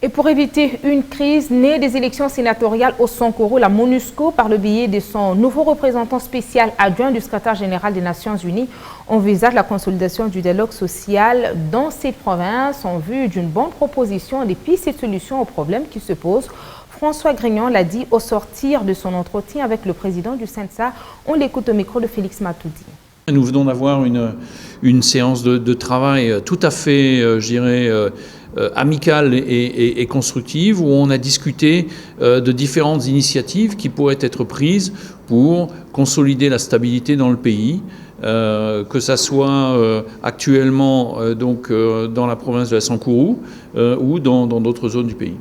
Et pour éviter une crise née des élections sénatoriales au Sankoro, la MONUSCO, par le biais de son nouveau représentant spécial adjoint du secrétaire général des Nations Unies, envisage la consolidation du dialogue social dans ces provinces en vue d'une bonne proposition des pistes et solutions aux problèmes qui se posent. François Grignon l'a dit au sortir de son entretien avec le président du CENSA. On l'écoute au micro de Félix Matoudi. Nous venons d'avoir une séance de travail tout à fait, je dirais, amicale et constructive, où on a discuté de différentes initiatives qui pourraient être prises pour consolider la stabilité dans le pays, que ça soit actuellement dans la province de la Sankuru ou dans d'autres zones du pays.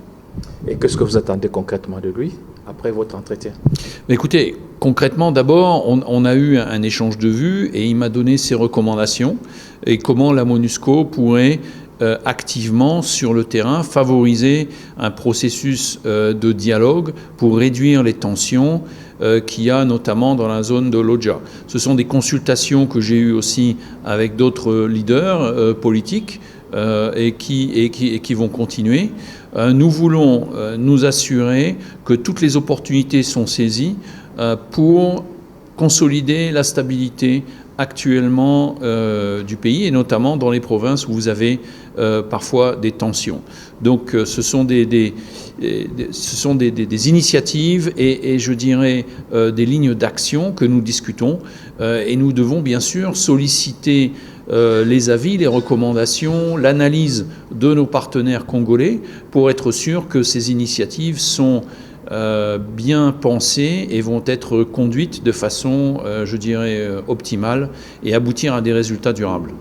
Et qu'est-ce que vous attendez concrètement de lui après votre entretien? Écoutez, concrètement, d'abord, on a eu un échange de vues et il m'a donné ses recommandations et comment la MONUSCO pourrait activement sur le terrain favoriser un processus de dialogue pour réduire les tensions qu'il y a notamment dans la zone de l'Oja. Ce sont des consultations que j'ai eues aussi avec d'autres leaders politiques et qui vont continuer. Nous voulons nous assurer que toutes les opportunités sont saisies pour consolider la stabilité actuellement du pays et notamment dans les provinces où vous avez parfois des tensions. Donc ce sont des initiatives et je dirais des lignes d'action que nous discutons et nous devons bien sûr solliciter les avis, les recommandations, l'analyse de nos partenaires congolais pour être sûr que ces initiatives sont bien pensées et vont être conduites de façon, je dirais, optimale et aboutir à des résultats durables.